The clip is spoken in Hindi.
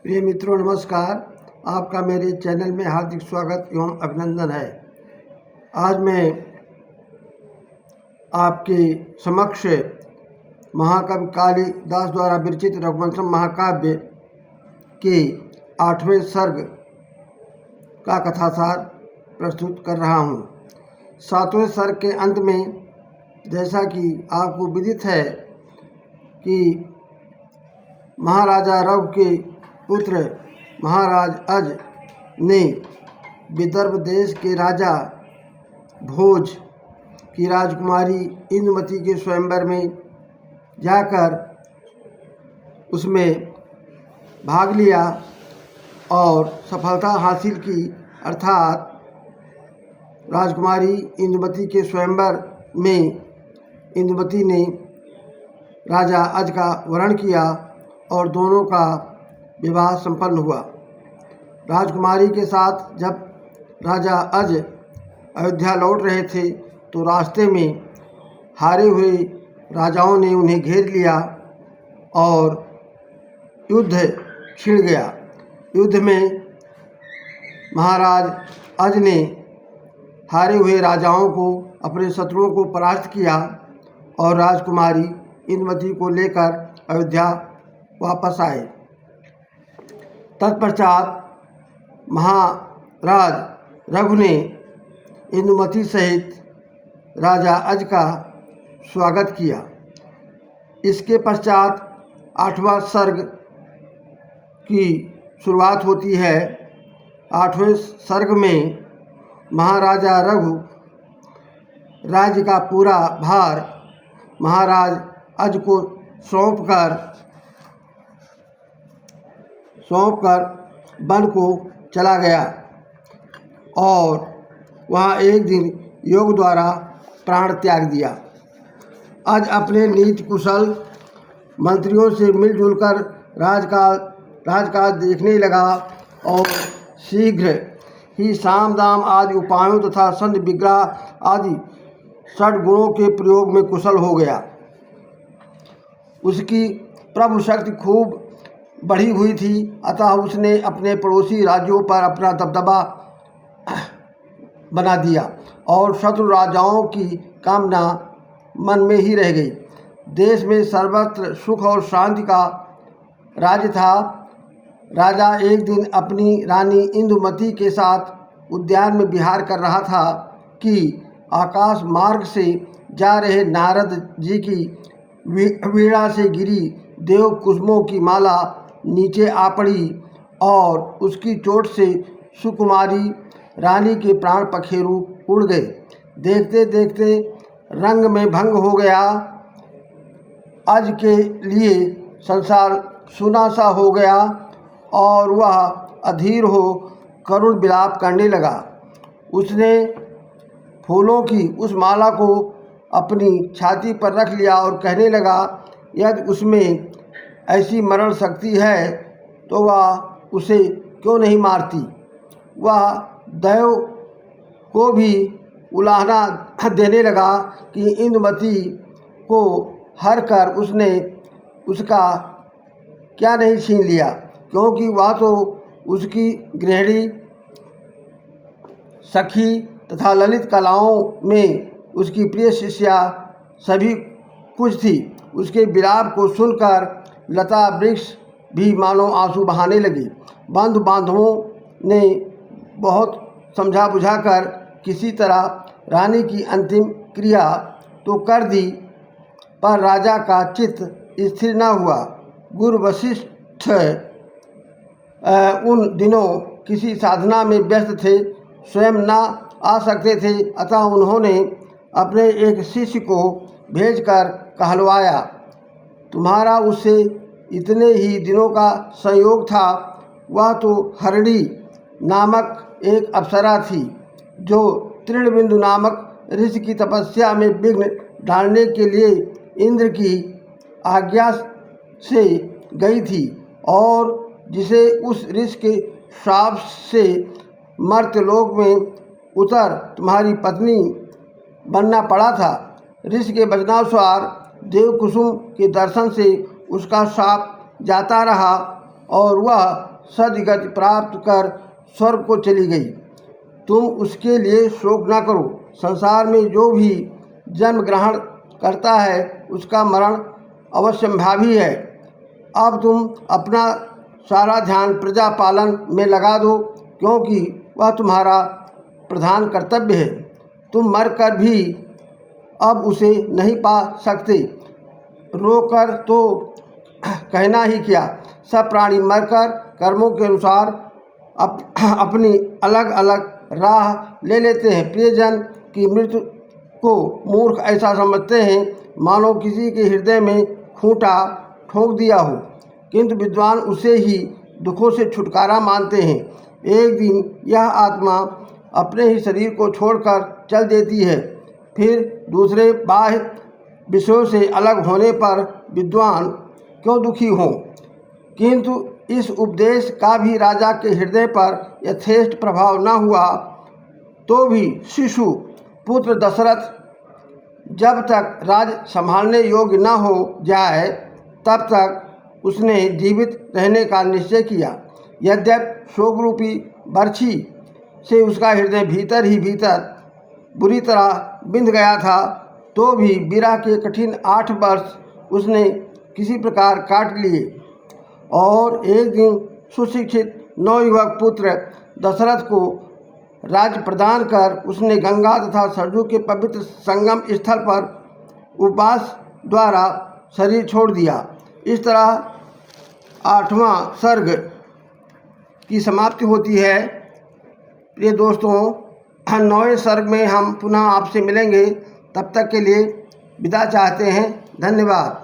प्रिय मित्रों नमस्कार। आपका मेरे चैनल में हार्दिक स्वागत एवं अभिनंदन है। आज मैं आपके समक्ष महाकवि कालिदास द्वारा विरचित रघुवंशम महाकाव्य के 8वें सर्ग का कथासार प्रस्तुत कर रहा हूँ। 7वें सर्ग के अंत में जैसा कि आपको विदित है कि महाराजा रघु के पुत्र महाराज अज ने विदर्भ देश के राजा भोज की राजकुमारी इंदुमती के स्वयंवर में जाकर उसमें भाग लिया और सफलता हासिल की। अर्थात राजकुमारी इंदुमती के स्वयंवर में इंदुमती ने राजा अज का वरण किया और दोनों का विवाह संपन्न हुआ। राजकुमारी के साथ जब राजा अज अयोध्या लौट रहे थे तो रास्ते में हारे हुए राजाओं ने उन्हें घेर लिया और युद्ध छिड़ गया। युद्ध में महाराज अज ने हारे हुए राजाओं को, अपने शत्रुओं को परास्त किया और राजकुमारी इंदुमती को लेकर अयोध्या वापस आए। तत्पश्चात महाराज रघु ने इंदुमती सहित राजा अज का स्वागत किया। इसके पश्चात 8वां सर्ग की शुरुआत होती है। 8वें सर्ग में महाराजा रघु राज्य का पूरा भार महाराज अज को सौंपकर वन को चला गया और वहाँ एक दिन योग द्वारा प्राण त्याग दिया। अज अपने नीति कुशल मंत्रियों से मिलजुल कर राजकाज देखने लगा और शीघ्र ही साम दाम आदि उपायों तथा संध विग्रह आदि षड्गुणों के प्रयोग में कुशल हो गया। उसकी प्रभु शक्ति खूब बढ़ी हुई थी, अतः उसने अपने पड़ोसी राज्यों पर अपना दबदबा बना दिया और शत्रु राजाओं की कामना मन में ही रह गई। देश में सर्वत्र सुख और शांति का राज्य था। राजा एक दिन अपनी रानी इंदुमती के साथ उद्यान में विहार कर रहा था कि आकाश मार्ग से जा रहे नारद जी की वीणा से गिरी देव कुसुमों की माला नीचे आ पड़ी और उसकी चोट से सुकुमारी रानी के प्राण पखेरु उड़ गए। देखते देखते रंग में भंग हो गया। अज के लिए संसार सुना सा हो गया और वह अधीर हो करुण विलाप करने लगा। उसने फूलों की उस माला को अपनी छाती पर रख लिया और कहने लगा, यदि उसमें ऐसी मरण शक्ति है तो वह उसे क्यों नहीं मारती। वह दैव को भी उलाहना देने लगा कि इंदुमती को हर कर उसने उसका क्या नहीं छीन लिया, क्योंकि वह तो उसकी गृहिणी सखी तथा ललित कलाओं में उसकी प्रिय शिष्या सभी कुछ थी। उसके विलाप को सुनकर लता वृक्ष भी मानो आंसू बहाने लगी। बंधु बांधवों ने बहुत समझा बुझाकर किसी तरह रानी की अंतिम क्रिया तो कर दी, पर राजा का चित्त स्थिर न हुआ। गुरु वशिष्ठ उन दिनों किसी साधना में व्यस्त थे, स्वयं न आ सकते थे, अतः उन्होंने अपने एक शिष्य को भेजकर कहलवाया। तुम्हारा उससे इतने ही दिनों का संयोग था। वह तो हरिणी नामक एक अप्सरा थी जो तृणबिंदु नामक ऋषि की तपस्या में विघ्न डालने के लिए इंद्र की आज्ञा से गई थी और जिसे उस ऋषि के श्राप से मर्त्यलोक में उतर तुम्हारी पत्नी बनना पड़ा था। ऋषि के वचनानुसार देव कुसुम के दर्शन से उसका श्राप जाता रहा और वह सद्गति प्राप्त कर स्वर्ग को चली गई। तुम उसके लिए शोक न करो। संसार में जो भी जन्म ग्रहण करता है उसका मरण अवश्यंभावी है। अब तुम अपना सारा ध्यान प्रजा पालन में लगा दो, क्योंकि वह तुम्हारा प्रधान कर्तव्य है। तुम मरकर भी अब उसे नहीं पा सकते। रोकर तो कहना ही क्या, सब प्राणी मरकर कर्मों के अनुसार अपनी अलग अलग राह ले लेते हैं। प्रियजन की मृत्यु को मूर्ख ऐसा समझते हैं मानो किसी के हृदय में खूंटा ठोक दिया हो, किंतु विद्वान उसे ही दुखों से छुटकारा मानते हैं। एक दिन यह आत्मा अपने ही शरीर को छोड़कर चल देती है, फिर दूसरे बाह्य विषयों से अलग होने पर विद्वान क्यों दुखी हों। किंतु इस उपदेश का भी राजा के हृदय पर यथेष्ट प्रभाव न हुआ, तो भी शिशु पुत्र दशरथ जब तक राज संभालने योग्य न हो जाए तब तक उसने जीवित रहने का निश्चय किया। यद्यपि शोकरूपी बर्छी से उसका हृदय भीतर ही भीतर बुरी तरह बिंध गया था, तो भी विरह के कठिन 8 वर्ष उसने किसी प्रकार काट लिए। और एक दिन सुशिक्षित नवयुवक पुत्र दशरथ को राज्य प्रदान कर उसने गंगा तथा सरजू के पवित्र संगम स्थल पर उपवास द्वारा शरीर छोड़ दिया। इस तरह 8वां सर्ग की समाप्ति होती है। प्रिय दोस्तों, 9वें सर्ग में हम पुनः आपसे मिलेंगे। तब तक के लिए विदा चाहते हैं। धन्यवाद।